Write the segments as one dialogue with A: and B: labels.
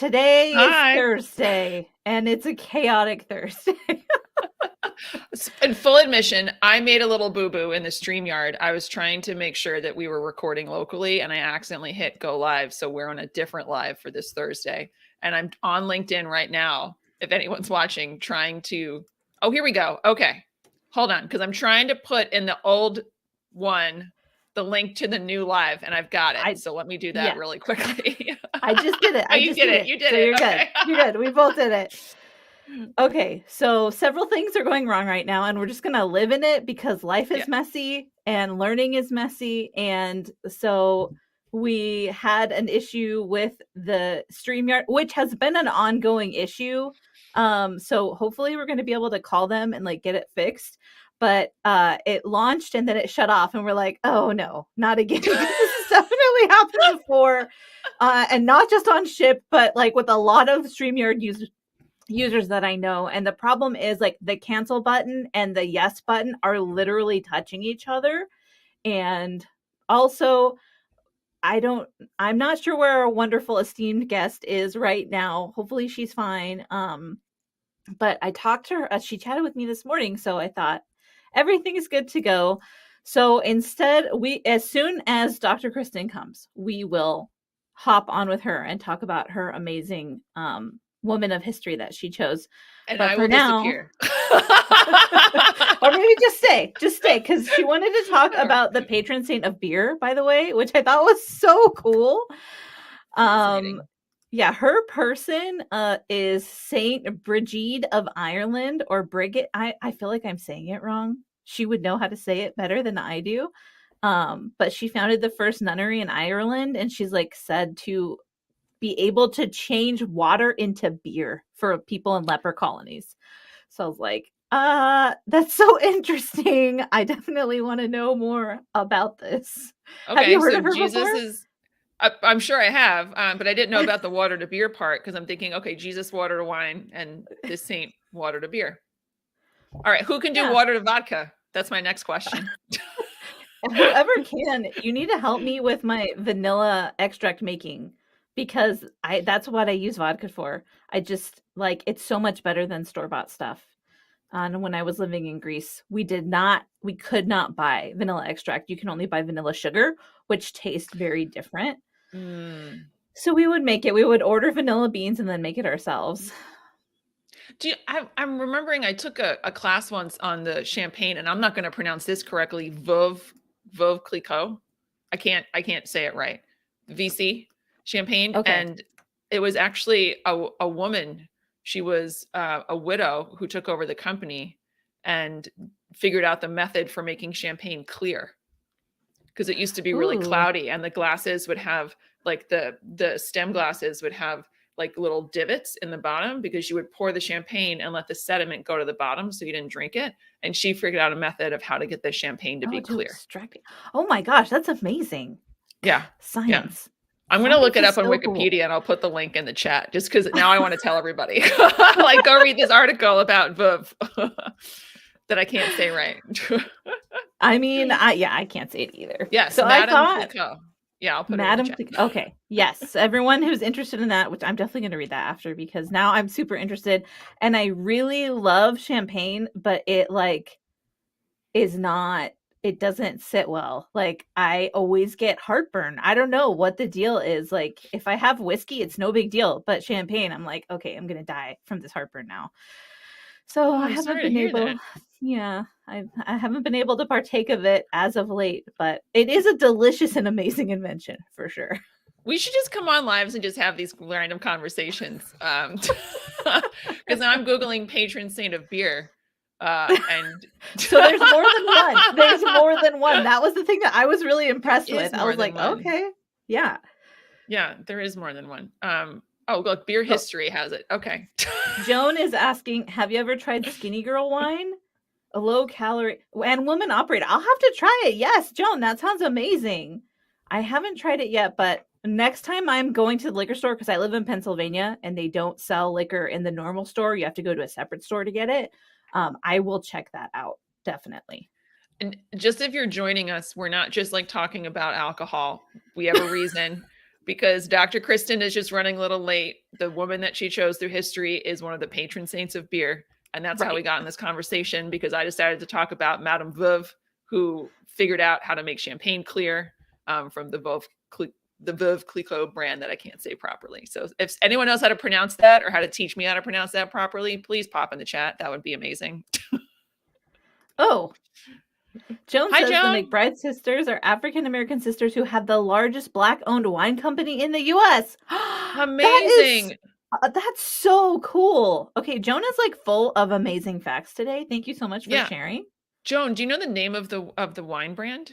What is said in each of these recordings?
A: Today is
B: Hi.
A: Thursday, and it's a chaotic Thursday.
B: In full admission, I made a little boo-boo in the StreamYard. I was trying to make sure that we were recording locally, and I accidentally hit go live. So we're on a different live for this Thursday. And I'm on LinkedIn right now, if anyone's watching, trying to... Oh, here we go. Okay. Hold on, because I'm trying to put in the old one the link to the new live, and I've got it. So let me do that really quickly.
A: I just did it.
B: Oh, you did it. You did it.
A: You're
B: Okay.
A: good. You're good. We both did it. Okay, so several things are going wrong right now, and we're just going to live in it because life is messy and learning is messy. And so we had an issue with the StreamYard, which has been an ongoing issue. So hopefully we're going to be able to call them and like get it fixed. But it launched and then it shut off, and we're like, oh no, not again. This has definitely happened before, and not just on Ship, but like with a lot of StreamYard users that I know. And the problem is like the cancel button and the yes button are literally touching each other. And also, I'm not sure where our wonderful esteemed guest is right now. Hopefully she's fine. But I talked to her, she chatted with me this morning, so I thought everything is good to go. So instead, as soon as Dr. Kristen comes, we will hop on with her and talk about her amazing woman of history that she chose.
B: And
A: but
B: I
A: for
B: will
A: now,
B: disappear.
A: or maybe just stay, because she wanted to talk about the patron saint of beer, by the way, which I thought was so cool. Yeah, her person is Saint Brigid of Ireland, or Brigid. I feel like I'm saying it wrong. She would know how to say it better than I do. But she founded the first nunnery in Ireland, and she's like said to be able to change water into beer for people in leper colonies. So I was like, that's so interesting. I definitely want to know more about this.
B: Okay,
A: have you heard
B: so
A: of her
B: Jesus
A: before?
B: I'm sure I have, but I didn't know about the water to beer part, because I'm thinking, okay, Jesus water to wine and this saint water to beer. All right, who can do water to vodka? That's my next question.
A: Whoever can, you need to help me with my vanilla extract making, because that's what I use vodka for. I just like it's so much better than store-bought stuff. And when I was living in Greece, we could not buy vanilla extract. You can only buy vanilla sugar, which tastes very different. So we would make it. We would order vanilla beans and then make it ourselves.
B: I'm remembering I took a class once on the champagne, and I'm not going to pronounce this correctly. Veuve Clicquot. I can't say it right. VC champagne. Okay. And it was actually a woman. She was a widow who took over the company and figured out the method for making champagne clear, because it used to be really cloudy, and the glasses would have like the stem glasses would have like little divots in the bottom, because you would pour the champagne and let the sediment go to the bottom so you didn't drink it. And she figured out a method of how to get the champagne to be clear.
A: Oh my gosh, that's amazing.
B: Yeah.
A: Science.
B: Yeah. I'm going to look it up on Wikipedia, and I'll put the link in the chat, just because now I want to tell everybody, like, go read this article about Veuve that I can't say right.
A: I mean, I can't say it either.
B: Yes.
A: So
B: Madame
A: I thought,
B: Clicquot. Yeah, I'll put it in the chat.
A: Okay. Yes. Everyone who's interested in that, which I'm definitely going to read that after, because now I'm super interested, and I really love champagne, but it like is not, it doesn't sit well. Like I always get heartburn. I don't know what the deal is. Like if I have whiskey, it's no big deal, but champagne, I'm like, okay, I'm going to die from this heartburn now. So I haven't been able, I haven't been able to partake of it as of late, but it is a delicious and amazing invention for sure.
B: We should just come on lives and just have these random conversations. Because now I'm Googling patron saint of beer. And
A: so there's more than one. There's more than one. That was the thing that I was really impressed with. I was like, okay, yeah.
B: Yeah, there is more than one. Oh, look, Beer History has it. Okay.
A: Joan is asking, have you ever tried Skinny Girl wine? A low calorie and woman operated. I'll have to try it. Yes, Joan, that sounds amazing. I haven't tried it yet, but next time I'm going to the liquor store, because I live in Pennsylvania and they don't sell liquor in the normal store. You have to go to a separate store to get it. I will check that out. Definitely.
B: And just if you're joining us, we're not just like talking about alcohol. We have a reason. because Dr. Kristen is just running a little late. The woman that she chose through history is one of the patron saints of beer. And that's how we got in this conversation, because I decided to talk about Madame Veuve, who figured out how to make champagne clear from the Veuve Clicquot brand that I can't say properly. So if anyone knows how to pronounce that or how to teach me how to pronounce that properly, please pop in the chat. That would be amazing.
A: Oh, Joan
B: Hi,
A: says
B: Joan.
A: the McBride sisters are African-American sisters who have the largest Black-owned wine company in the U.S.
B: Amazing.
A: That's so cool. Okay, Joan is like full of amazing facts today. Thank you so much for sharing.
B: Joan, do you know the name of the wine brand?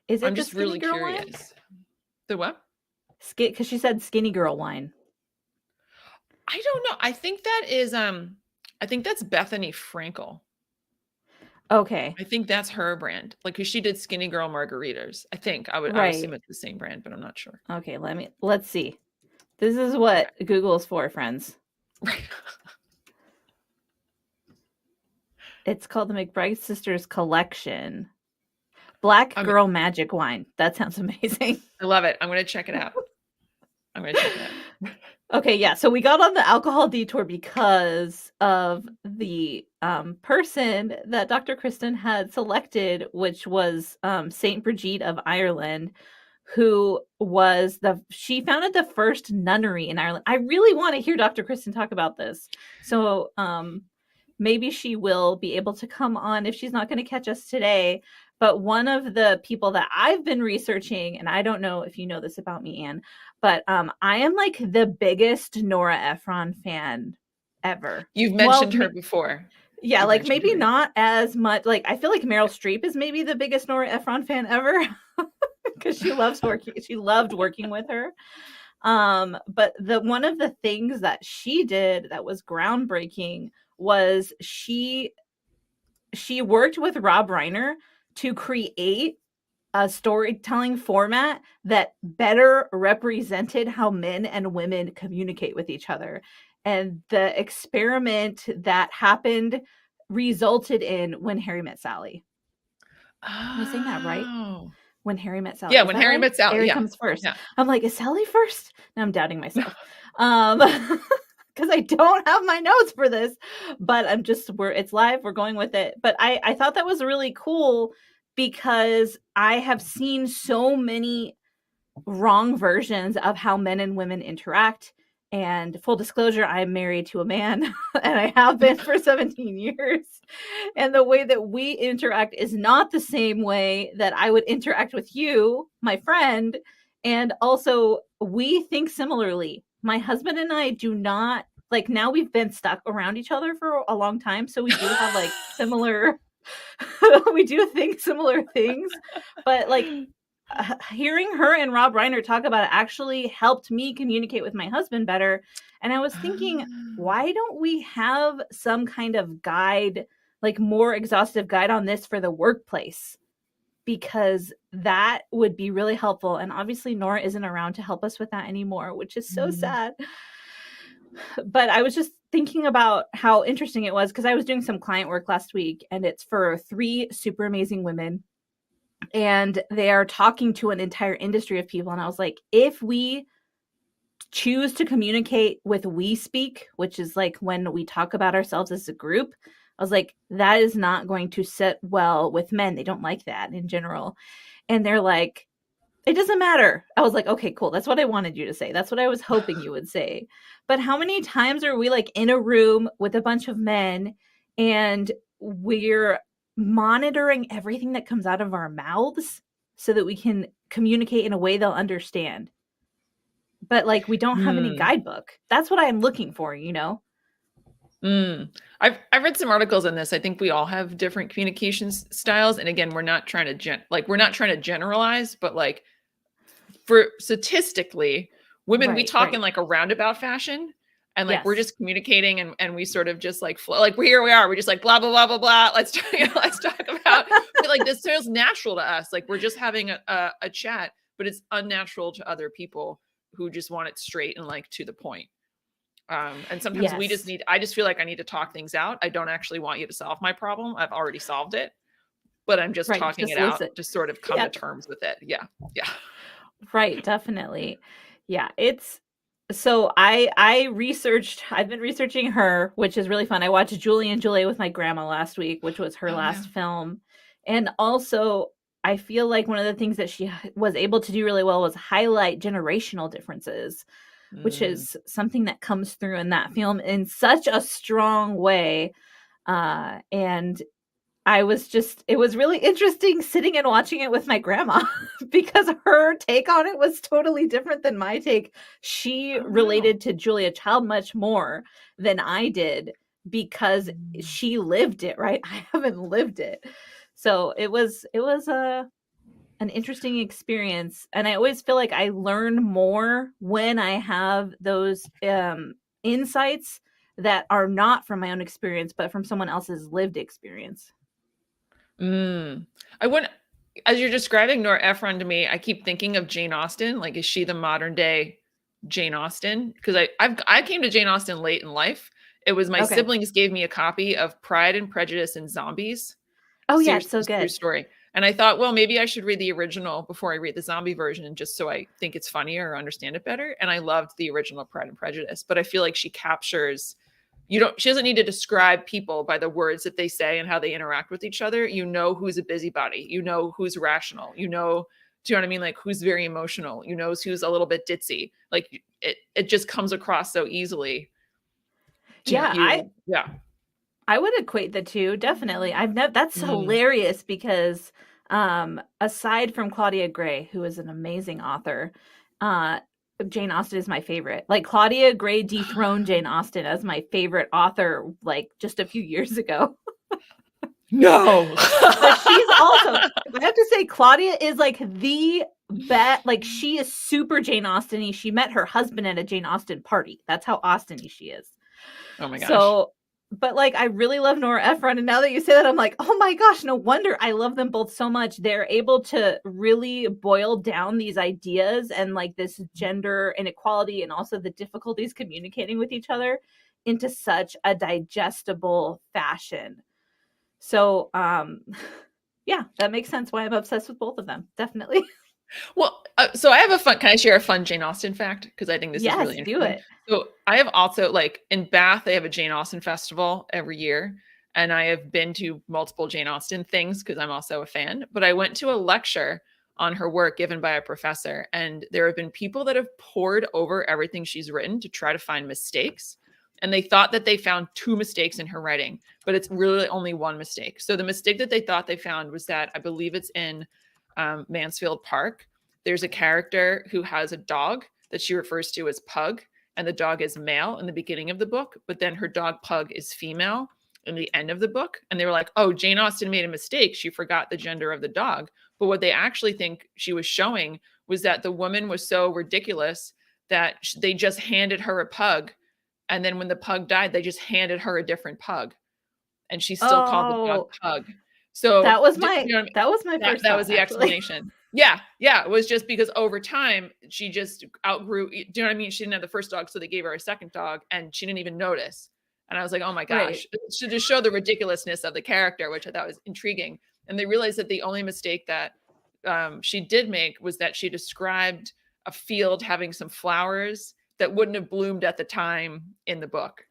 A: Is it
B: I'm
A: the
B: just
A: Skinny
B: really
A: Girl
B: curious.
A: wine?
B: The what?
A: Because she said Skinny Girl wine.
B: I don't know. I think that is I think that's Bethany Frankel.
A: Okay.
B: I think that's her brand. Like, cause she did Skinny Girl margaritas. I think I would assume it's the same brand, but I'm not sure.
A: Okay, let's see. This is what Google is for, friends.
B: Right.
A: It's called the McBride Sisters Collection. Black Girl Magic Wine. That sounds amazing.
B: I love it. I'm going to check it out.
A: Okay, yeah. So we got on the alcohol detour because of the person that Dr. Kristen had selected, which was Saint Brigid of Ireland, who was she founded the first nunnery in Ireland. I really want to hear Dr. Kristen talk about this. So maybe she will be able to come on if she's not going to catch us today. But one of the people that I've been researching, and I don't know if you know this about me, Anne, but I am like the biggest Nora Ephron fan ever.
B: You've mentioned her before.
A: Yeah, like maybe not as much. Like I feel like Meryl Streep is maybe the biggest Nora Ephron fan ever because she loves working. She loved working with her. But one of the things that she did that was groundbreaking was she worked with Rob Reiner to create a storytelling format that better represented how men and women communicate with each other. And the experiment that happened resulted in When Harry Met Sally. Am I saying that right? When Harry Met Sally.
B: Yeah, When Harry Met Sally.
A: Harry comes first. Yeah. I'm like, is Sally first? Now I'm doubting myself. Because I don't have my notes for this, but it's live. We're going with it. But I thought that was really cool because I have seen so many wrong versions of how men and women interact. And full disclosure, I'm married to a man and I have been for 17 years. And the way that we interact is not the same way that I would interact with you, my friend. And also, we think similarly. My husband and I do not, like, now we've been stuck around each other for a long time. So we do have like similar, we do think similar things. But like, hearing her and Rob Reiner talk about it actually helped me communicate with my husband better. And I was thinking, why don't we have some kind of guide, like more exhaustive guide on this for the workplace? Because that would be really helpful. And obviously Nora isn't around to help us with that anymore, which is so sad. But I was just thinking about how interesting it was because I was doing some client work last week and it's for 3 super amazing women. And they are talking to an entire industry of people. And I was like, if we choose to communicate with we speak, which is like when we talk about ourselves as a group, I was like, that is not going to sit well with men. They don't like that in general. And they're like, it doesn't matter. I was like, okay, cool. That's what I wanted you to say. That's what I was hoping you would say. But how many times are we like in a room with a bunch of men and we're monitoring everything that comes out of our mouths so that we can communicate in a way they'll understand? But like, we don't have any guidebook. That's what I'm looking for, you know?
B: I've read some articles on this. I think we all have different communications styles. And again, we're not trying to generalize, but like for statistically, women, we talk in like a roundabout fashion. And like, we're just communicating and we sort of just like, like here we are. We're just like, blah, blah, blah, blah, blah. Let's talk about, but like this feels natural to us. Like we're just having a chat, but it's unnatural to other people who just want it straight and like to the point. And sometimes I just feel like I need to talk things out. I don't actually want you to solve my problem. I've already solved it, but I'm just talking it out to sort of come to terms with it. Yeah. Yeah.
A: Right, definitely. Yeah, it's so I've been researching her, which is really fun. I watched Julie and Julia with my grandma last week, which was her
B: Oh yeah.
A: last film. And also I feel like one of the things that she was able to do really well was highlight generational differences, which
B: Mm.
A: is something that comes through in that film in such a strong way. And it was really interesting sitting and watching it with my grandma because her take on it was totally different than my take. She
B: Oh wow.
A: related to Julia Child much more than I did because
B: Mm.
A: she lived it, right? I haven't lived it. So it was an interesting experience, and I always feel like I learn more when I have those insights that are not from my own experience but from someone else's lived experience.
B: Mm. I wouldn't, as you're describing Nora Ephron to me, I keep thinking of Jane Austen. Like, is she the modern day Jane Austen? Because I came to Jane Austen late in life. It was my
A: Okay.
B: siblings gave me a copy of Pride and Prejudice and Zombies.
A: Oh yeah, it's
B: Seriously,
A: so
B: true
A: good.
B: story. And I thought, well, maybe I should read the original before I read the zombie version, just so I think it's funnier or understand it better. And I loved the original Pride and Prejudice, but I feel like she captures, you don't, she doesn't need to describe people by the words that they say and how they interact with each other. You know who's a busybody, you know who's rational, you know, do you know what I mean? Like who's very emotional, you know who's a little bit ditzy. Like it just comes across so easily to
A: Yeah,
B: you. Yeah.
A: I would equate the two, definitely. That's
B: Mm.
A: hilarious because aside from Claudia Gray, who is an amazing author, uh Jane Austen is my favorite. Like Claudia Gray dethroned Jane Austen as my favorite author like just a few years ago.
B: No.
A: But she's also, I have to say, Claudia is like the best. Like she is super Jane Austen-y. She met her husband at a Jane Austen party. That's how Austen-y she is.
B: Oh my gosh.
A: So, but like I really love Nora Ephron, and now that you say that, I'm like, oh my gosh, no wonder I love them both so much. They're able to really boil down these ideas and like this gender inequality and also the difficulties communicating with each other into such a digestible fashion. So, yeah, that makes sense why I'm obsessed with both of them. Definitely.
B: Well, so I have a fun, can I share a fun Jane Austen fact? Because I think this is really
A: Yes, do
B: interesting.
A: it.
B: So I have also, like in Bath, they have a Jane Austen festival every year. And I have been to multiple Jane Austen things because I'm also a fan. But I went to a lecture on her work given by a professor. And there have been people that have poured over everything she's written to try to find mistakes. And they thought that they found two mistakes in her writing, but it's really only one mistake. So the mistake that they thought they found was that I believe it's in Mansfield Park. There's a character who has a dog that she refers to as Pug, and the dog is male in the beginning of the book, but then her dog Pug is female in the end of the book. And they were like, oh, Jane Austen made a mistake. She forgot the gender of the dog. But what they actually think she was showing was that the woman was so ridiculous that they just handed her a pug. And then when the pug died, they just handed her a different pug. And she still called the dog
A: Oh,
B: Pug. So, you know,
A: that was my first
B: that was
A: thought
B: the
A: actually.
B: explanation. Yeah, yeah. It was just because over time she just outgrew. Do you know what I mean? She didn't have the first dog, so they gave her a second dog, and she didn't even notice. And I was like, oh my
A: Right.
B: gosh, to just show the ridiculousness of the character, which I thought was intriguing. And they realized that the only mistake that she did make was that she described a field having some flowers that wouldn't have bloomed at the time in the book.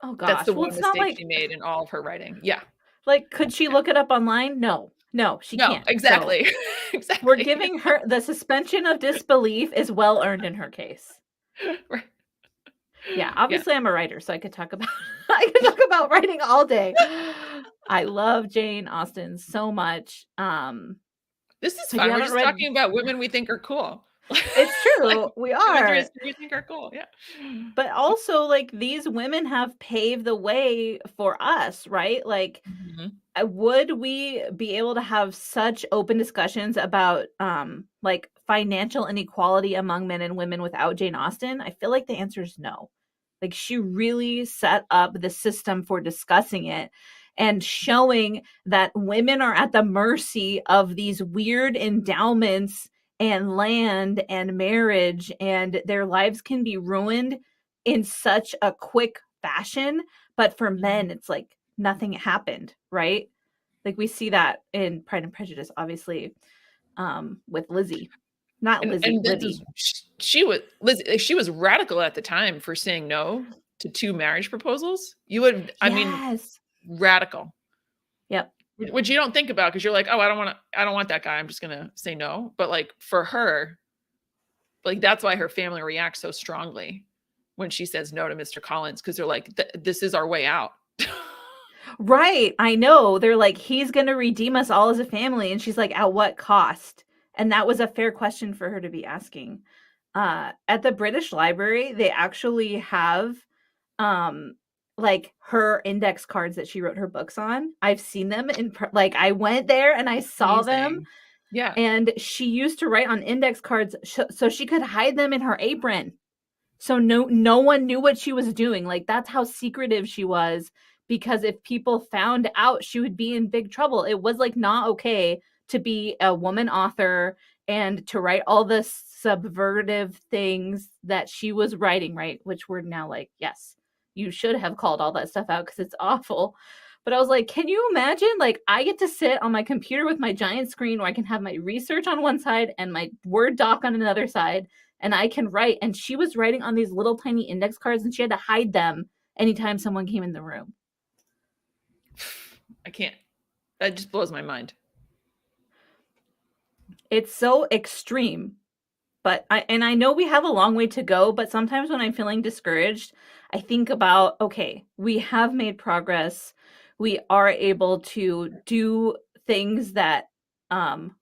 A: Oh
B: That's the
A: gosh. Well,
B: one
A: it's not
B: mistake
A: like
B: she made in all of her writing. Yeah.
A: could she look it up online? No. No, she
B: No,
A: can't. So,
B: exactly.
A: we're
B: Exactly.
A: giving her the suspension of disbelief is well earned in her case.
B: Right.
A: Yeah,
B: Yeah.
A: obviously I'm a writer, so I could talk about I could talk about writing all day. I love Jane Austen so much.
B: This is
A: If you
B: fun. We're
A: haven't
B: just
A: read,
B: talking about women we think are cool.
A: it's
B: Like
A: true, we
B: women through
A: are.
B: history we think are cool. Yeah.
A: But also like these women have paved the way for us, right? Like
B: Mhm.
A: would we be able to have such open discussions about like financial inequality among men and women without Jane Austen? I feel like the answer is no. Like she really set up the system for discussing it and showing that women are at the mercy of these weird endowments and land and marriage, and their lives can be ruined in such a quick fashion. But for men, it's like nothing happened, right? Like we see that in Pride and Prejudice, obviously, with Lizzie. Not Lizzie,
B: And this
A: Libby.
B: is, she was radical at the time for saying no to 2 marriage proposals. You would, I mean,
A: Yes.
B: radical.
A: Yep.
B: Which you don't think about because you're like, oh, I don't want that guy. I'm just gonna say no. But like for her, like that's why her family reacts so strongly when she says no to Mr. Collins, because they're like, this is our way out.
A: Right. I know. They're like, he's going to redeem us all as a family. And she's like, at what cost? And that was a fair question for her to be asking. At the British Library, they actually have like her index cards that she wrote her books on. I've seen them like I went there and I saw them.
B: Yeah.
A: And she used to write on index cards so she could hide them in her apron. So no one knew what she was doing. Like that's how secretive she was, because if people found out, she would be in big trouble. It was like not okay to be a woman author and to write all the subvertive things that she was writing, right? Which we're now like, yes, you should have called all that stuff out because it's awful. But I was like, can you imagine? Like, I get to sit on my computer with my giant screen where I can have my research on one side and my Word doc on another side, and I can write. And she was writing on these little tiny index cards, and she had to hide them anytime someone came in the room.
B: I can't. That just blows my mind.
A: It's so extreme. But I know we have a long way to go, but sometimes when I'm feeling discouraged, I think about, okay, we have made progress. We are able to do things that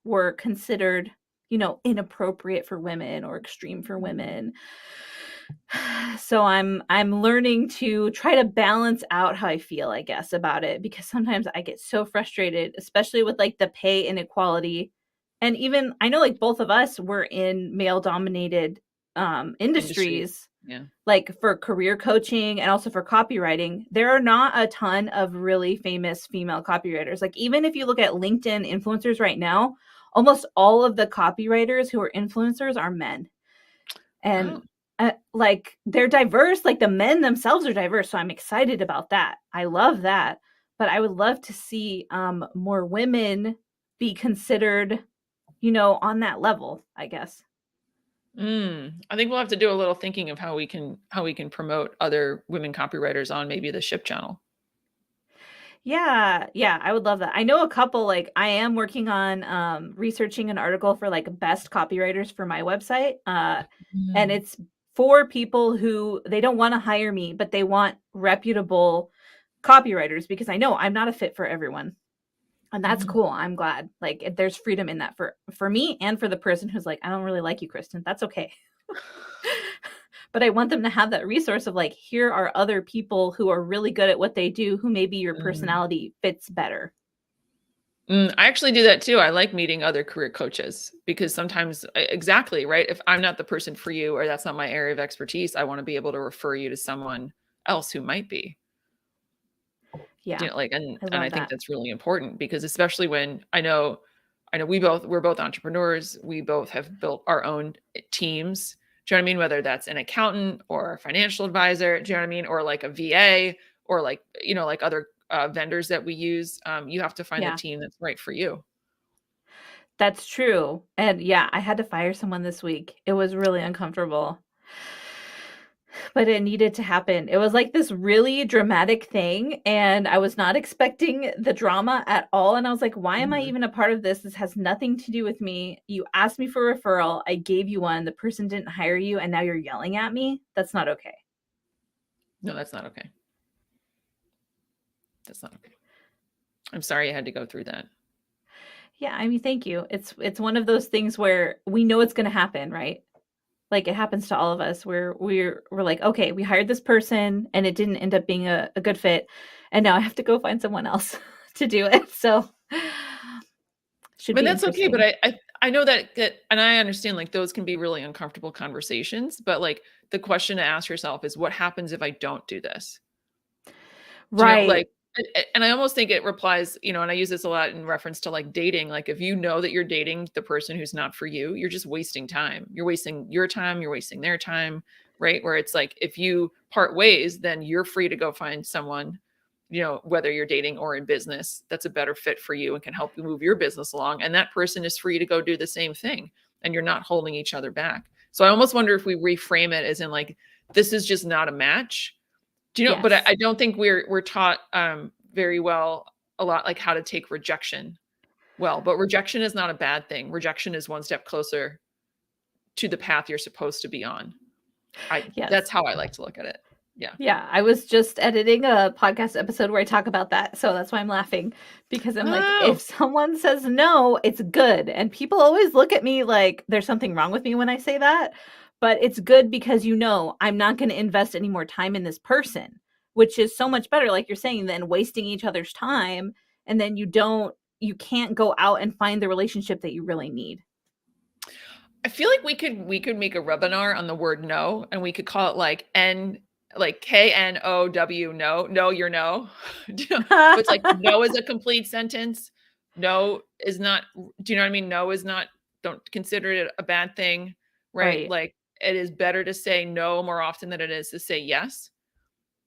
A: were considered, inappropriate for women or extreme for women. So I'm learning to try to balance out how I feel, I guess, about it, because sometimes I get so frustrated, especially with like the pay inequality. And even I know like both of us were in male dominated industries.
B: Yeah.
A: Like for career coaching and also for copywriting, there are not a ton of really famous female copywriters. Like even if you look at LinkedIn influencers right now, almost all of the copywriters who are influencers are men. And like they're diverse, like the men themselves are diverse. So I'm excited about that. I love that. But I would love to see more women be considered, on that level, I guess.
B: I think we'll have to do a little thinking of how we can promote other women copywriters on maybe the Ship channel.
A: Yeah, I would love that. I know a couple, like I am working on researching an article for like best copywriters for my website. And it's for people who they don't want to hire me, but they want reputable copywriters, because I know I'm not a fit for everyone. And that's cool. I'm glad. Like there's freedom in that for me and for the person who's like, I don't really like you, Kristen. That's okay. But I want them to have that resource of like, here are other people who are really good at what they do, who maybe your personality fits better.
B: I actually do that too. I like meeting other career coaches because sometimes, exactly, right? If I'm not the person for you or that's not my area of expertise, I want to be able to refer you to someone else who might be.
A: Yeah.
B: And I think that's really important because especially when I know we're both entrepreneurs. We both have built our own teams. Do you know what I mean? Whether that's an accountant or a financial advisor, do you know what I mean? Or like a VA or like, like other vendors that we use. You have to find the team that's right for you.
A: That's true. And yeah, I had to fire someone this week. It was really uncomfortable, but it needed to happen. It was like this really dramatic thing, and I was not expecting the drama at all. And I was like, why am I even a part of this? This has nothing to do with me. You asked me for a referral. I gave you one. The person didn't hire you, and now you're yelling at me. That's not okay.
B: No, that's not okay. That's not okay. I'm sorry you had to go through that.
A: Yeah, I mean, thank you. It's one of those things where we know it's going to happen, right? Like it happens to all of us where we're like, okay, we hired this person and it didn't end up being a good fit. And now I have to go find someone else to do it. So
B: should be that's okay. But I know that, and I understand like those can be really uncomfortable conversations, but like the question to ask yourself is what happens if I don't do this?
A: Right.
B: Like, and I almost think it replies, and I use this a lot in reference to like dating. Like if you know that you're dating the person who's not for you, you're just wasting time. You're wasting your time. You're wasting their time, right? Where it's like, if you part ways, then you're free to go find someone, whether you're dating or in business, that's a better fit for you and can help you move your business along. And that person is free to go do the same thing. and you're not holding each other back. So I almost wonder if we reframe it as in like, this is just not a match. Do you know,
A: Yes.
B: but I don't think we're taught very well a lot, like how to take rejection well, but rejection is not a bad thing. Rejection is one step closer to the path you're supposed to be on.
A: Yes.
B: That's how I like to look at it. Yeah.
A: Yeah, I was just editing a podcast episode where I talk about that. So that's why I'm laughing, because I'm like, if someone says no, it's good. And people always look at me like there's something wrong with me when I say that. But it's good because, you know, I'm not going to invest any more time in this person, which is so much better, like you're saying, than wasting each other's time. And then you can't go out and find the relationship that you really need.
B: I feel like we could make a webinar on the word no, and we could call it like KNOW, no, you're no. But it's like no is a complete sentence. No is not, do you know what I mean? No is not, don't consider it a bad thing, right? Like it is better to say no more often than it is to say yes,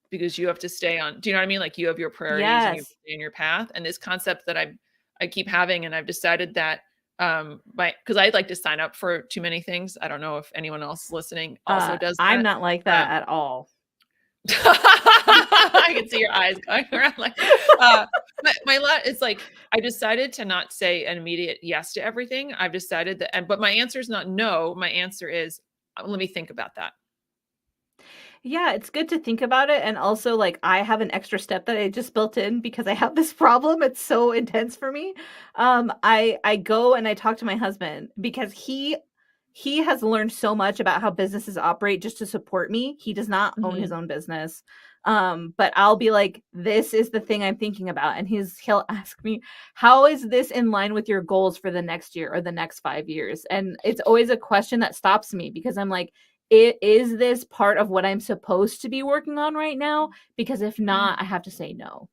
B: because you have to stay on, do you know what I mean? Like you have your priorities and you stay in your path. And this concept that I keep having, and I've decided that because I'd like to sign up for too many things. I don't know if anyone else listening also does that.
A: I'm not like that at all.
B: I can see your eyes going around like my lot is like, I decided to not say an immediate yes to everything. I've decided that, but my answer is not no. My answer is, let me think about that.
A: Yeah, it's good to think about it. And also, like, I have an extra step that I just built in because I have this problem. It's so intense for me. I go and I talk to my husband because he has learned so much about how businesses operate just to support me. He does not own his own business. But I'll be like, this is the thing I'm thinking about. And he'll ask me, how is this in line with your goals for the next year or the next 5 years? And it's always a question that stops me because I'm like, is this part of what I'm supposed to be working on right now? Because if not, I have to say no.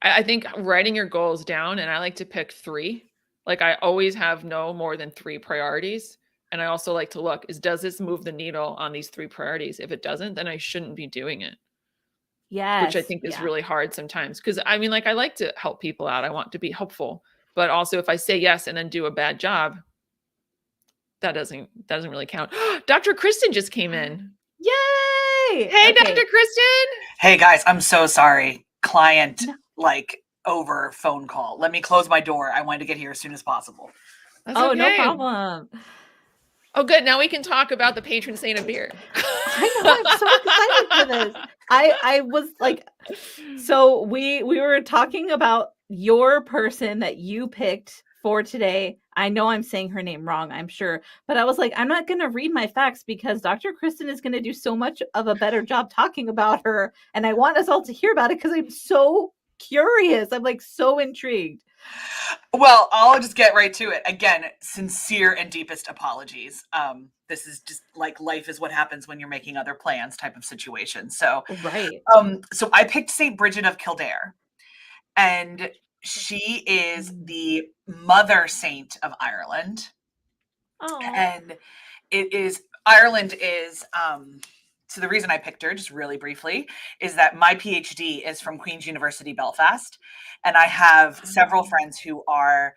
B: I think writing your goals down, and I like to pick 3. Like I always have no more than 3 priorities. And I also like to look, does this move the needle on these 3 priorities? If it doesn't, then I shouldn't be doing it.
A: Yes.
B: Which I think is really hard sometimes. Because I mean, like I like to help people out. I want to be helpful. But also if I say yes and then do a bad job, that doesn't really count. Dr. Kristen just came in.
A: Yay!
B: Hey, okay. Dr. Kristen.
C: Hey guys, I'm so sorry. Client over phone call. Let me close my door. I wanted to get here as soon as possible.
B: That's okay.
A: No problem.
B: Oh, good. Now we can talk about the patron saint of beer.
A: I know. I'm so excited for this. I was like, so we were talking about your person that you picked for today. I know I'm saying her name wrong, I'm sure, but I was like, I'm not going to read my facts because Dr. Kristen is going to do so much of a better job talking about her. And I want us all to hear about it because I'm so curious. I'm like so intrigued.
C: Well, I'll just get right to it. Again, sincere and deepest apologies. This is just like life is what happens when you're making other plans type of situation. So, so I picked St. Bridget of Kildare, and she is the mother saint of Ireland. And Ireland is, so the reason I picked her, just really briefly, is that my PhD is from Queen's University, Belfast. And I have several friends who are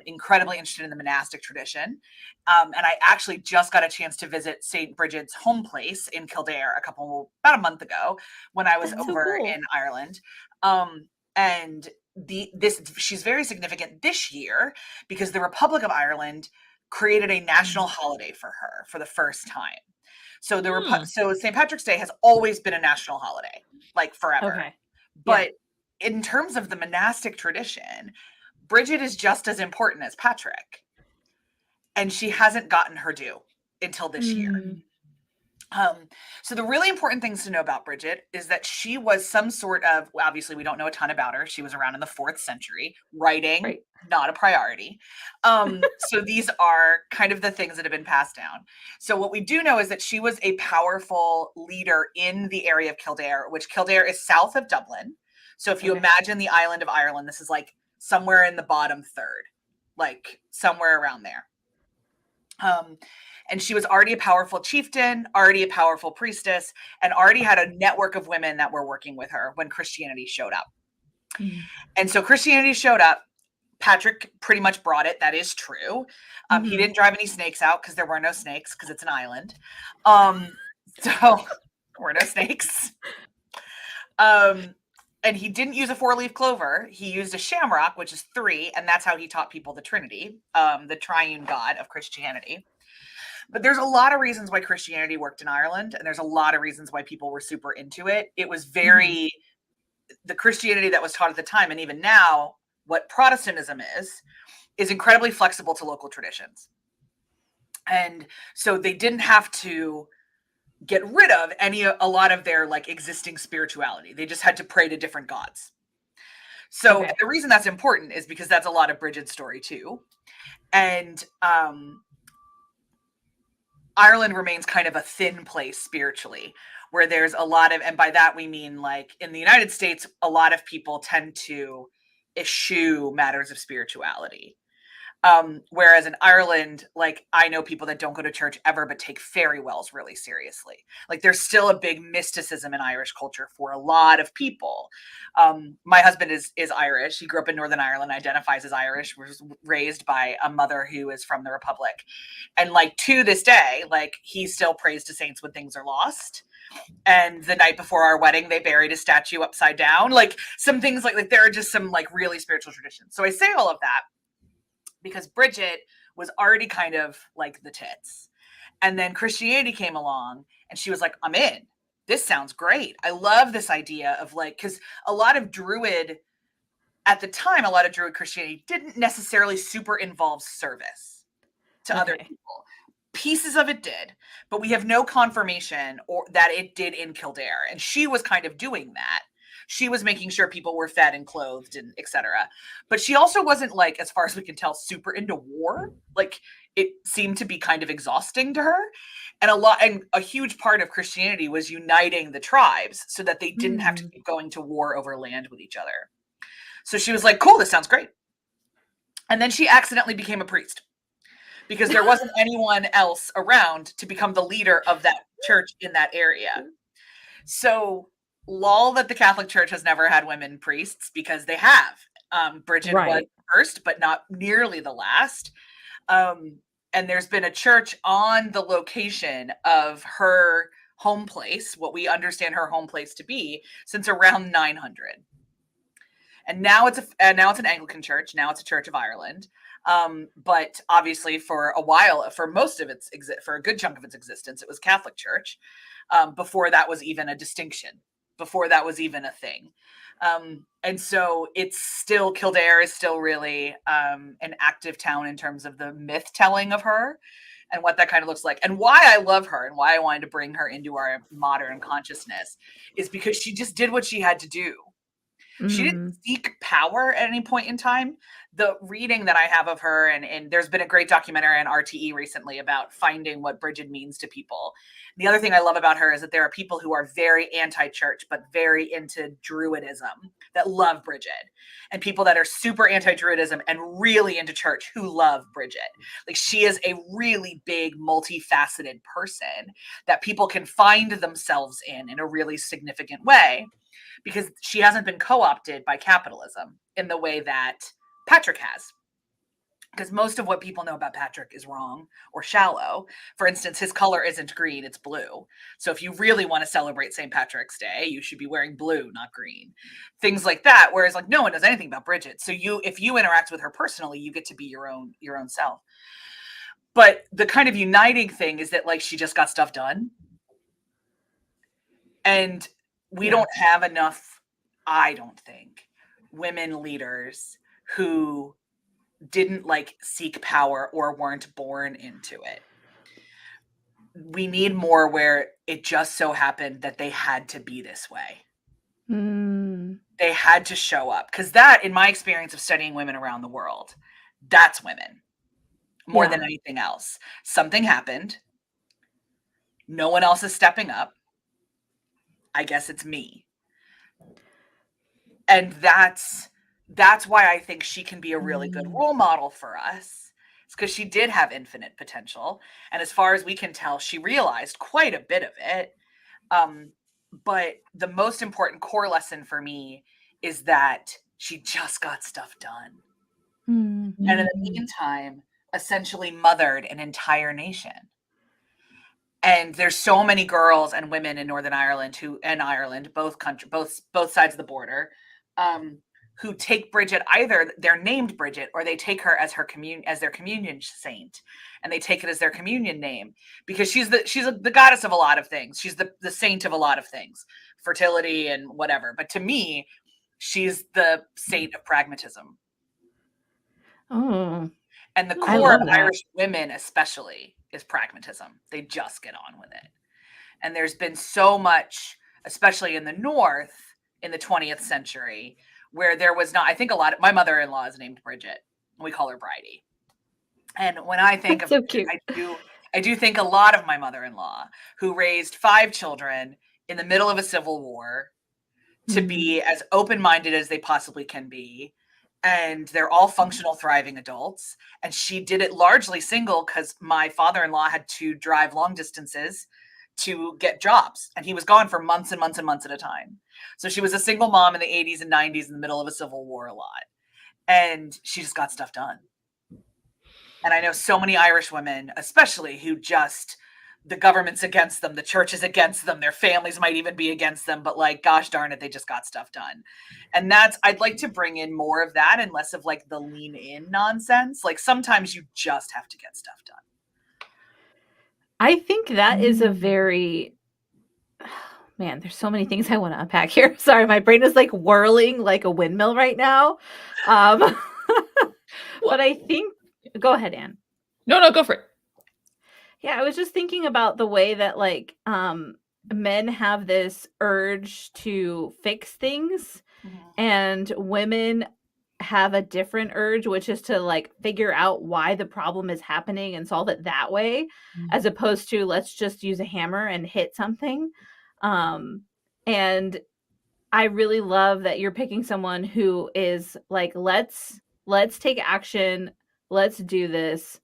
C: incredibly interested in the monastic tradition. And I actually just got a chance to visit St. Bridget's home place in Kildare about a month ago when I was over in Ireland. And she's very significant this year because the Republic of Ireland created a national holiday for her for the first time. So so St. Patrick's Day has always been a national holiday, like forever. Okay. But in terms of the monastic tradition, Bridget is just as important as Patrick. And she hasn't gotten her due until this year. So the really important things to know about Bridget is that she was some sort of, well, obviously we don't know a ton about her. She was around in the 4th century. Writing, not a priority. So these are kind of the things that have been passed down. So what we do know is that she was a powerful leader in the area of Kildare, which Kildare is south of Dublin. So if you imagine the island of Ireland, this is like somewhere in the bottom third, like somewhere around there. And she was already a powerful chieftain, already a powerful priestess, and already had a network of women that were working with her when Christianity showed up. And so Christianity showed up. Patrick pretty much brought it. That is true. He didn't drive any snakes out because there were no snakes because it's an island. So there were no snakes. And he didn't use a 4-leaf clover. He used a shamrock, which is 3, and that's how he taught people the Trinity, the triune God of Christianity. But there's a lot of reasons why Christianity worked in Ireland, and there's a lot of reasons why people were super into it. It was very, the Christianity that was taught at the time, and even now, what Protestantism is incredibly flexible to local traditions. And so they didn't have to get rid of a lot of their like existing spirituality. They just had to pray to different gods. So the reason that's important is because that's a lot of Bridget's story too. And Ireland remains kind of a thin place spiritually, where there's a lot of, and by that we mean like in the United States, a lot of people tend to eschew matters of spirituality. Whereas in Ireland, like I know people that don't go to church ever, but take fairy wells really seriously. Like there's still a big mysticism in Irish culture for a lot of people. My husband is Irish. He grew up in Northern Ireland, identifies as Irish, was raised by a mother who is from the Republic. And like to this day, like he still prays to saints when things are lost. And the night before our wedding, they buried a statue upside down. Like some things like there are just some like really spiritual traditions. So I say all of that because Bridget was already kind of like the tits. And then Christianity came along and she was like, I'm in. This sounds great. I love this idea of like, because a lot of Druid Christianity didn't necessarily super involve service to other people. Pieces of it did, but we have no confirmation or that it did in Kildare. And she was kind of doing that. She was making sure people were fed and clothed and etc. But she also wasn't like, as far as we can tell, super into war. Like it seemed to be kind of exhausting to her. And a huge part of Christianity was uniting the tribes so that they didn't have to keep going to war over land with each other. So she was like, cool, this sounds great. And then she accidentally became a priest because there wasn't anyone else around to become the leader of that church in that area. So lol that the Catholic Church has never had women priests, because they have. Bridget was first, but not nearly the last. And there's been a church on the location of her home place, what we understand her home place to be, since around 900. And now it's an Anglican church. Now it's a Church of Ireland. But obviously for a while, for a good chunk of its existence, it was Catholic Church. Before that was even a distinction, before that was even a thing. And so Kildare is still really an active town in terms of the myth telling of her and what that kind of looks like. And why I love her and why I wanted to bring her into our modern consciousness is because she just did what she had to do. She didn't seek power at any point in time. The reading that I have of her, and there's been a great documentary on RTE recently about finding what Bridget means to people. The other thing I love about her is that there are people who are very anti-church, but very into Druidism that love Bridget, and people that are super anti-Druidism and really into church who love Bridget. Like she is a really big, multifaceted person that people can find themselves in a really significant way, because she hasn't been co-opted by capitalism in the way that Patrick has. Because most of what people know about Patrick is wrong or shallow. For instance, his color isn't green, it's blue. So if you really want to celebrate St. Patrick's Day, you should be wearing blue, not green. Things like that. Whereas like no one knows anything about Bridget. So if you interact with her personally, you get to be your own self. But the kind of uniting thing is that like she just got stuff done. And we don't have enough, I don't think, women leaders who didn't like seek power or weren't born into it. We need more where it just so happened that they had to be this way. They had to show up. Because that, in my experience of studying women around the world, that's women more than anything else. Something happened. No one else is stepping up. I guess it's me. And that's why I think she can be a really good role model for us. It's because she did have infinite potential. And as far as we can tell, she realized quite a bit of it. But the most important core lesson for me is that she just got stuff done. And in the meantime, essentially mothered an entire nation. And there's so many girls and women in Northern Ireland both sides of the border, who take Bridget, either they're named Bridget or they take her as their communion saint, and they take it as their communion name because she's the goddess of a lot of things. She's the saint of a lot of things, fertility and whatever. But to me, she's the saint of pragmatism.
A: Oh,
C: and the core of Irish women, especially, is pragmatism. They just get on with it. And there's been so much, especially in the North in the 20th century, where there was not, I think my mother-in-law is named Bridget. We call her Bridie. And when I think
A: That's of so cute.
C: I do think a lot of my mother-in-law, who raised 5 children in the middle of a civil war to be as open-minded as they possibly can be. And they're all functional, thriving adults. And she did it largely single because my father-in-law had to drive long distances to get jobs. And he was gone for months and months and months at a time. So she was a single mom in the 80s and 90s in the middle of a civil war a lot. And she just got stuff done. And I know so many Irish women, especially, who just, the government's against them, the church is against them, their families might even be against them, but like, gosh darn it, they just got stuff done. And I'd like to bring in more of that and less of like the lean in nonsense. Like sometimes you just have to get stuff done.
A: I think that is a very, man, there's so many things I want to unpack here. Sorry, my brain is like whirling like a windmill right now. But I think, go ahead, Anne.
B: No, go for it.
A: Yeah, I was just thinking about the way that like men have this urge to fix things, and women have a different urge, which is to like figure out why the problem is happening and solve it that way, as opposed to let's just use a hammer and hit something. And I really love that you're picking someone who is like, let's take action. Let's do this.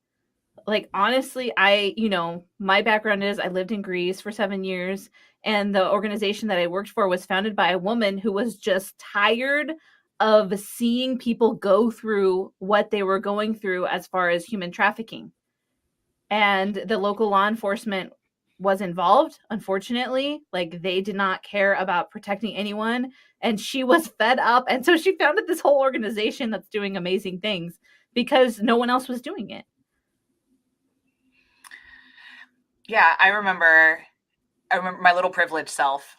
A: Like, honestly, my background is I lived in Greece for 7 years, and the organization that I worked for was founded by a woman who was just tired of seeing people go through what they were going through as far as human trafficking. And the local law enforcement was involved, unfortunately. Like, they did not care about protecting anyone, and she was fed up. And so she founded this whole organization that's doing amazing things because no one else was doing it.
C: Yeah, I remember my little privileged self,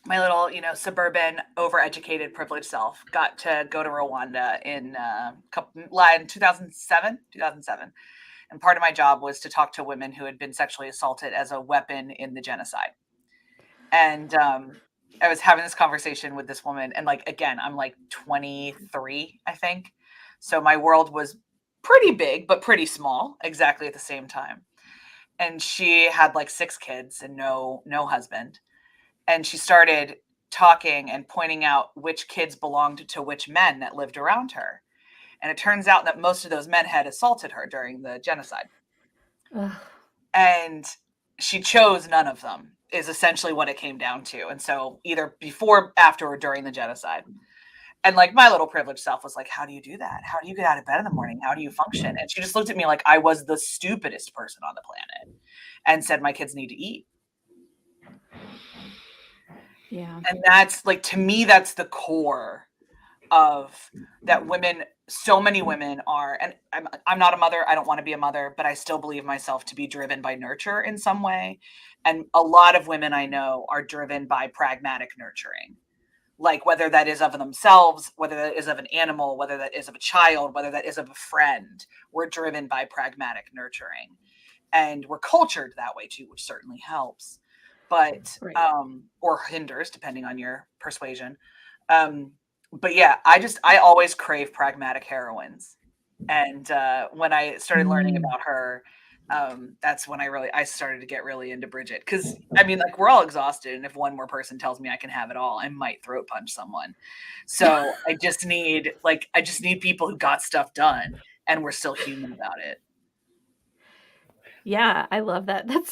C: my little, suburban, overeducated, privileged self got to go to Rwanda in 2007. And part of my job was to talk to women who had been sexually assaulted as a weapon in the genocide. And I was having this conversation with this woman, and like, again, I'm like 23, I think. So my world was pretty big, but pretty small, exactly at the same time. And she had like 6 kids and no husband. And she started talking and pointing out which kids belonged to which men that lived around her. And it turns out that most of those men had assaulted her during the genocide. Ugh. And she chose none of them, is essentially what it came down to. And so either before, after, or during the genocide. And like, my little privileged self was like, how do you do that? How do you get out of bed in the morning? How do you function? And she just looked at me like I was the stupidest person on the planet and said, my kids need to eat.
A: Yeah.
C: And that's like, to me, that's the core of that. Women, so many women are, and I'm not a mother. I don't want to be a mother, but I still believe myself to be driven by nurture in some way. And a lot of women I know are driven by pragmatic nurturing. Like, whether that is of themselves, whether that is of an animal, whether that is of a child, whether that is of a friend, we're driven by pragmatic nurturing. And we're cultured that way too, which certainly helps, but, right. Or hinders, depending on your persuasion. But yeah, I always crave pragmatic heroines. And when I started learning about her, that's when I started to get really into Bridget. Because I mean, like, we're all exhausted, and if one more person tells me I can have it all, I might throat punch someone. So I just need people who got stuff done and we're still human about it.
A: Yeah, I love that. That's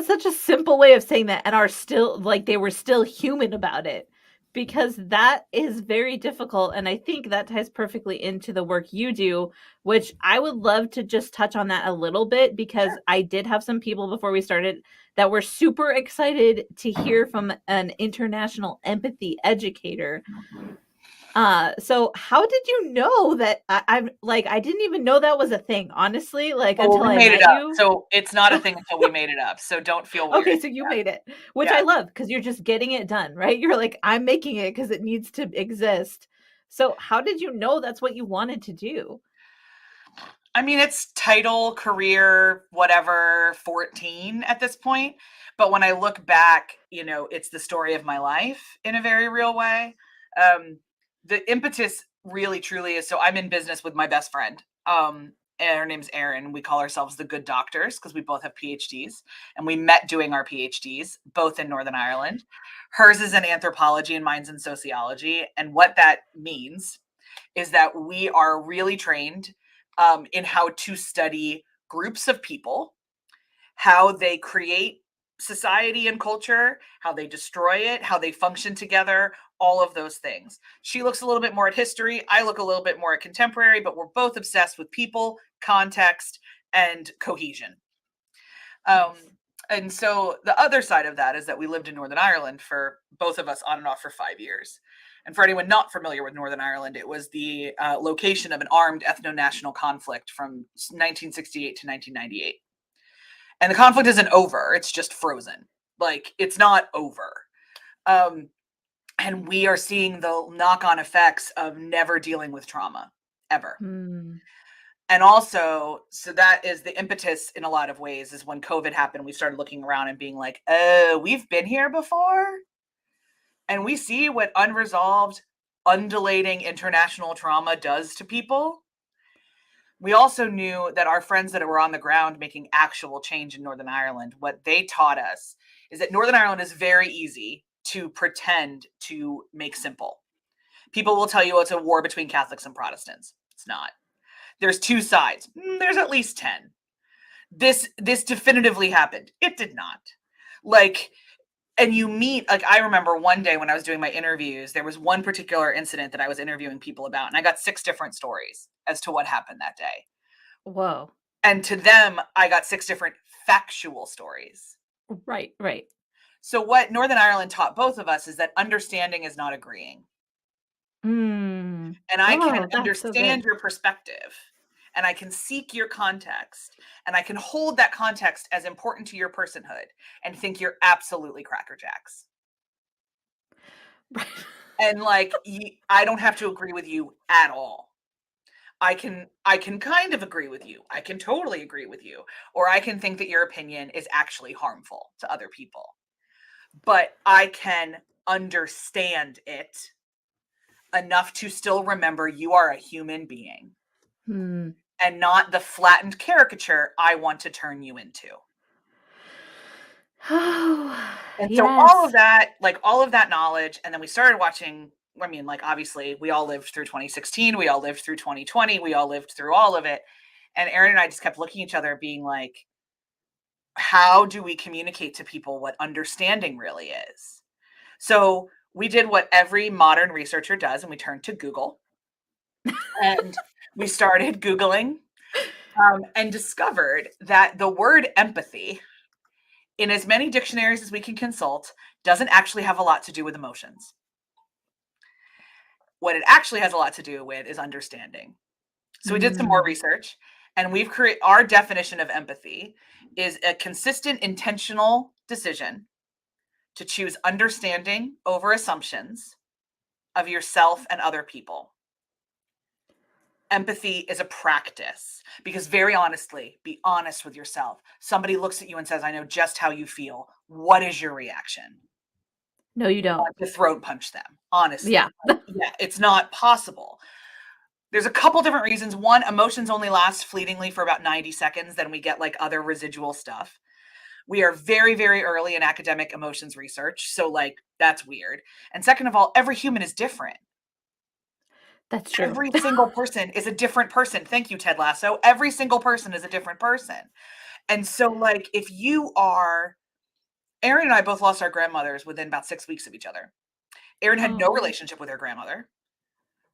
A: such a simple way of saying that, and are still, like, they were still human about it. because that is very difficult. And I think that ties perfectly into the work you do, which I would love to just touch on that a little bit, because I did have some people before we started that were super excited to hear from an international empathy educator. So how did you know that? I'm like, I didn't even know that was a thing, honestly, like until I met you.
C: So it's not a thing until we made it up. So don't feel weird.
A: Okay, so you made it, which I love, because you're just getting it done, right? You're like, I'm making it because it needs to exist. So how did you know that's what you wanted to do?
C: I mean, it's title, career, whatever, 14 at this point. But when I look back, you know, it's the story of my life in a very real way. The impetus really truly is, so I'm in business with my best friend. And her name's Erin. We call ourselves the Good Doctors because we both have PhDs, and we met doing our PhDs, both in Northern Ireland. Hers is in anthropology and mine's in sociology. And what that means is that we are really trained in how to study groups of people, how they create society and culture, how they destroy it, how they function together, all of those things. She looks a little bit more at history. I look a little bit more at contemporary, but we're both obsessed with people, context, and cohesion. And so the other side of that is that we lived in Northern Ireland for both of us on and off for 5 years. And for anyone not familiar with Northern Ireland, it was the location of an armed ethno-national conflict from 1968 to 1998. And the conflict isn't over. It's just frozen. Like, it's not over. And we are seeing the knock-on effects of never dealing with trauma, ever. And also, so that is the impetus in a lot of ways, is when COVID happened, we started looking around and being like, oh, we've been here before. And we see what unresolved, undulating international trauma does to people. We also knew that our friends that were on the ground making actual change in Northern Ireland, what they taught us is that Northern Ireland is very easy to pretend to make simple. People will tell you it's a war between Catholics and Protestants. It's not. There's two sides. There's at least 10. This definitively happened. It did not. Like, and you meet, like, I remember one day when I was doing my interviews, there was one particular incident that I was interviewing people about, and I got 6 different stories as to what happened that day.
A: Whoa.
C: And to them, I got 6 different factual stories.
A: Right.
C: So what Northern Ireland taught both of us is that understanding is not agreeing. And I can understand your perspective, and I can seek your context, and I can hold that context as important to your personhood and think you're absolutely crackerjacks.
A: Right.
C: And like, I don't have to agree with you at all. I can kind of agree with you. I can totally agree with you. Or I can think that your opinion is actually harmful to other people. But I can understand it enough to still remember you are a human being. And not the flattened caricature I want to turn you into. And so all of that knowledge, and then we started watching, I mean, like, obviously we all lived through 2016, we all lived through 2020, we all lived through all of it. And Erin and I just kept looking at each other being like, how do we communicate to people what understanding really is? So we did what every modern researcher does, and we turned to Google. And we started Googling and discovered that the word empathy, in as many dictionaries as we can consult, doesn't actually have a lot to do with emotions. What it actually has a lot to do with is understanding. So we did some more research, and we've created, our definition of empathy is a consistent, intentional decision to choose understanding over assumptions of yourself and other people. Empathy is a practice, because very honestly, be honest with yourself. Somebody looks at you and says, I know just how you feel. What is your reaction?
A: No, you don't.
C: To throat punch them, honestly.
A: Yeah.
C: Yeah, it's not possible. There's a couple different reasons. One, emotions only last fleetingly for about 90 seconds. Then we get like other residual stuff. We are very, very early in academic emotions research. So like, that's weird. And second of all, every human is different.
A: That's true.
C: Every single person is a different person. Thank you, Ted Lasso. Every single person is a different person. And so like, if you are, Erin and I both lost our grandmothers within about 6 weeks of each other. Erin had no relationship with her grandmother.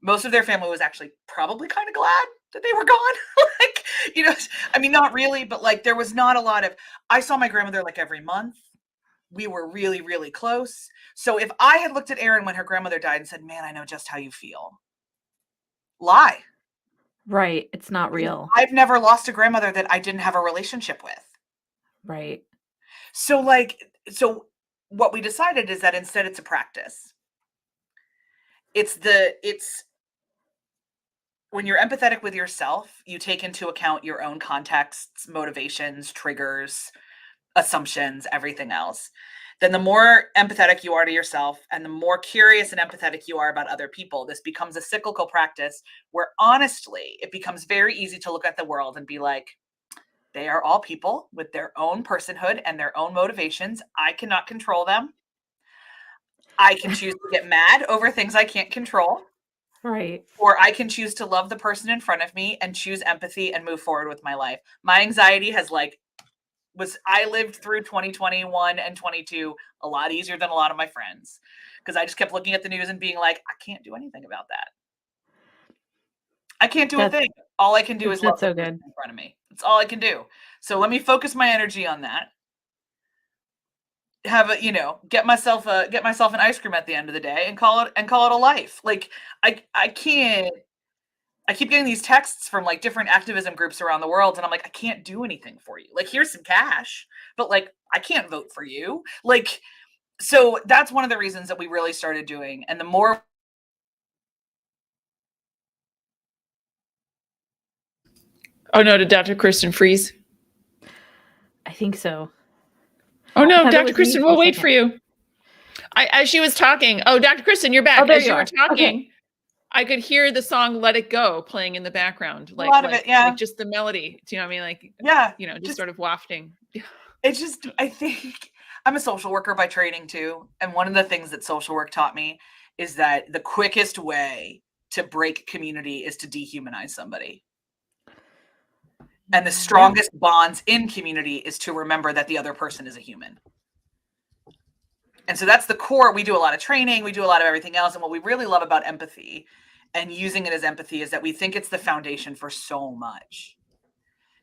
C: Most of their family was actually probably kind of glad that they were gone. Like, you know, I mean, not really, but like there was not a lot of, I saw my grandmother like every month. We were really, really close. So if I had looked at Erin when her grandmother died and said, man, I know just how you feel. Lie.
A: Right. It's not real.
C: I've never lost a grandmother that I didn't have a relationship with.
A: Right.
C: So what we decided is that instead it's a practice. It's when you're empathetic with yourself, you take into account your own contexts, motivations, triggers, assumptions, everything else. Then the more empathetic you are to yourself and the more curious and empathetic you are about other people, this becomes a cyclical practice where honestly, it becomes very easy to look at the world and be like, they are all people with their own personhood and their own motivations. I cannot control them. I can choose to get mad over things I can't control.
A: Right.
C: Or I can choose to love the person in front of me and choose empathy and move forward with my life. My anxiety has I lived through 2021 and 22 a lot easier than a lot of my friends because I just kept looking at the news and being like, I can't do anything about that. I can't do a thing. All I can do is love the person in front of me. That's all I can do. So let me focus my energy on that. Get myself an ice cream at the end of the day and call it a life. Like I keep getting these texts from like different activism groups around the world. And I'm like, I can't do anything for you. Like, here's some cash, but like, I can't vote for you. Like, so that's one of the reasons that we really started doing. And the more.
B: Oh no, did Dr. Kristen freeze?
A: I think so.
B: Oh no, Dr. Kristen, we'll wait for you. As she was talking, Dr. Kristen, you're back. As you were talking, okay. I could hear the song "Let It Go" playing in the background, like a lot of it, yeah, like just the melody. Do you know what I mean? Like, yeah, just sort of wafting.
C: It's just, I think I'm a social worker by training too, and one of the things that social work taught me is that the quickest way to break community is to dehumanize somebody. And the strongest bonds in community is to remember that the other person is a human. And so that's the core. We do a lot of training. We do a lot of everything else. And what we really love about empathy and using it as empathy is that we think it's the foundation for so much.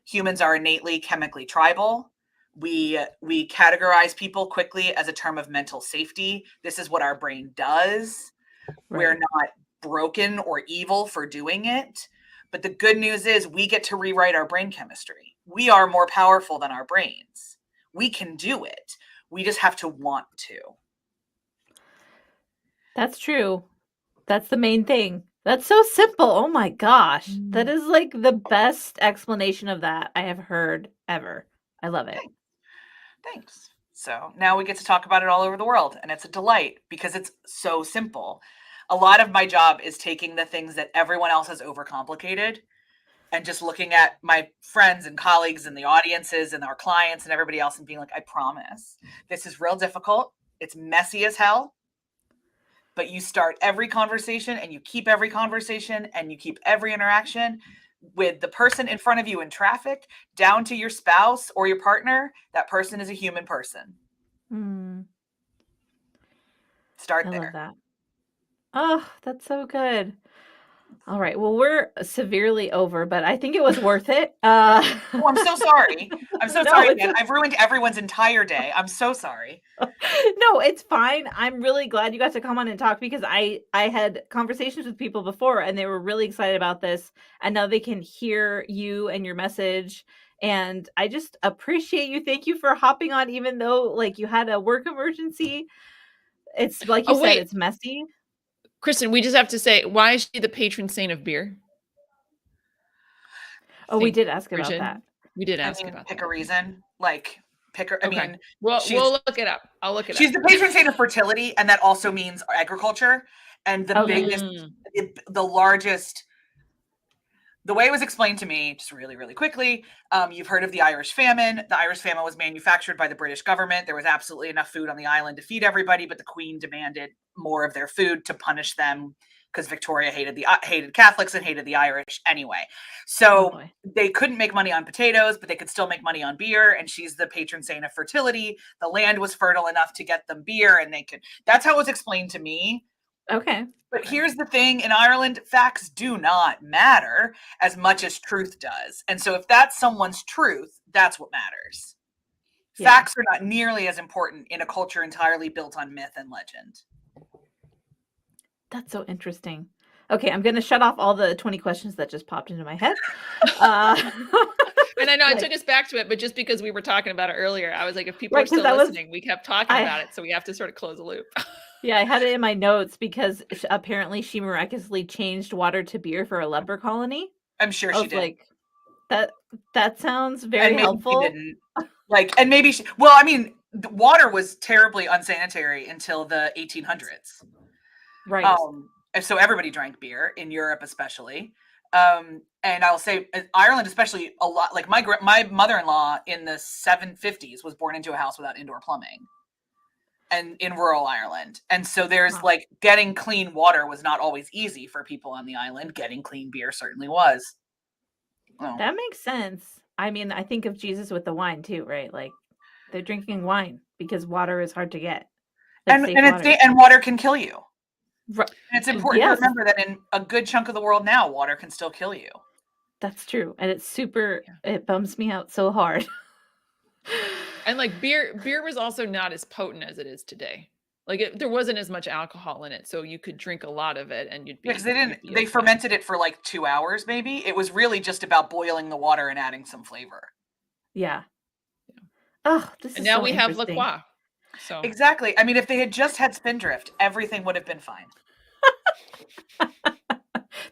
C: Humans are innately chemically tribal. We categorize people quickly as a term of mental safety. This is what our brain does. Right. We're not broken or evil for doing it. But the good news is we get to rewrite our brain chemistry. We are more powerful than our brains. We can do it. We just have to want to.
A: That's true. That's the main thing. That's so simple. Oh my gosh. That is like the best explanation of that I have heard ever. I love it.
C: Thanks. So now we get to talk about it all over the world, and it's a delight because it's so simple. A lot of my job is taking the things that everyone else has overcomplicated and just looking at my friends and colleagues and the audiences and our clients and everybody else and being like, I promise this is real difficult. It's messy as hell, but you start every conversation and you keep every conversation and you keep every interaction with the person in front of you in traffic down to your spouse or your partner. That person is a human person. Start there.
A: I love that. Oh, that's so good. All right. Well, we're severely over, but I think it was worth it.
C: Oh, I'm so sorry. I'm so sorry, man. I've ruined everyone's entire day. I'm so sorry.
A: No, it's fine. I'm really glad you got to come on and talk because I had conversations with people before and they were really excited about this. And now they can hear you and your message. And I just appreciate you. Thank you for hopping on, even though like you had a work emergency. It's like you said, it's messy.
B: Kristen, we just have to say, why is she the patron saint of beer?
A: Oh, we did ask about that.
B: We did ask about
C: pick a reason. Like, pick her. I mean,
B: we'll look it up. I'll look it up.
C: She's the patron saint of fertility, and that also means agriculture. And the biggest, the largest, the way it was explained to me, just really, really quickly, you've heard of the Irish famine. The Irish famine was manufactured by the British government. There was absolutely enough food on the island to feed everybody, but the Queen demanded more of their food to punish them because Victoria hated Catholics and hated the Irish anyway. So they couldn't make money on potatoes, but they could still make money on beer. And she's the patron saint of fertility. The land was fertile enough to get them beer, and that's how it was explained to me.
A: Okay.
C: But here's the thing, in Ireland, facts do not matter as much as truth does. And so if that's someone's truth, that's what matters. Yeah. Facts are not nearly as important in a culture entirely built on myth and legend.
A: That's so interesting. Okay, I'm going to shut off all the 20 questions that just popped into my head.
B: And I know I took us back to it, but just because we were talking about it earlier, I was like, if people are still listening, we kept talking about it. So we have to sort of close the loop.
A: Yeah, I had it in my notes because apparently she miraculously changed water to beer for a leper colony.
C: I'm sure she did.
A: Like, that sounds very helpful.
C: She didn't. And maybe the water was terribly unsanitary until the 1800s.
A: Right.
C: So everybody drank beer in Europe, especially. And I'll say Ireland, especially a lot. Like my mother-in-law in the 750s was born into a house without indoor plumbing, and in rural Ireland. And so there's getting clean water was not always easy for people on the island. Getting clean beer certainly was. Oh.
A: That makes sense. I mean, I think of Jesus with the wine too, right? Like they're drinking wine because water is hard to get.
C: And water can kill you.
A: Right.
C: And it's important to remember that in a good chunk of the world now, water can still kill you.
A: That's true. And it's it bums me out so hard.
B: And like beer was also not as potent as it is today. Like there wasn't as much alcohol in it, so you could drink a lot of it and you'd be.
C: Because they fermented it for like 2 hours, maybe. It was really just about boiling the water and adding some flavor.
A: Yeah. Oh,
B: and now we have La Croix. So
C: exactly. I mean, if they had just had Spindrift, everything would have been fine.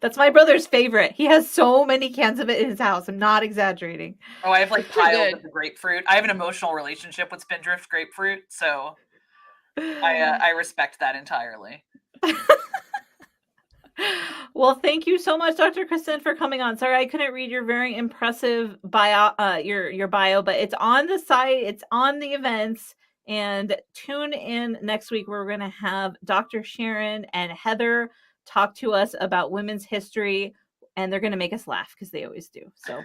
A: That's my brother's favorite. He has so many cans of it in his house. I'm not exaggerating.
C: Oh, I have like piles of the grapefruit. I have an emotional relationship with Spindrift grapefruit, so I respect that entirely.
A: Well, thank you so much, Dr. Kristen, for coming on. Sorry, I couldn't read your very impressive bio, your bio, but it's on the site. It's on the events. And tune in next week where we're going to have Dr. Sharon and Heather talk to us about women's history, and they're going to make us laugh because they always do. So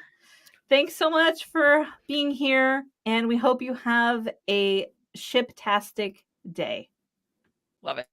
A: thanks so much for being here, and we hope you have a ship-tastic day.
B: Love it.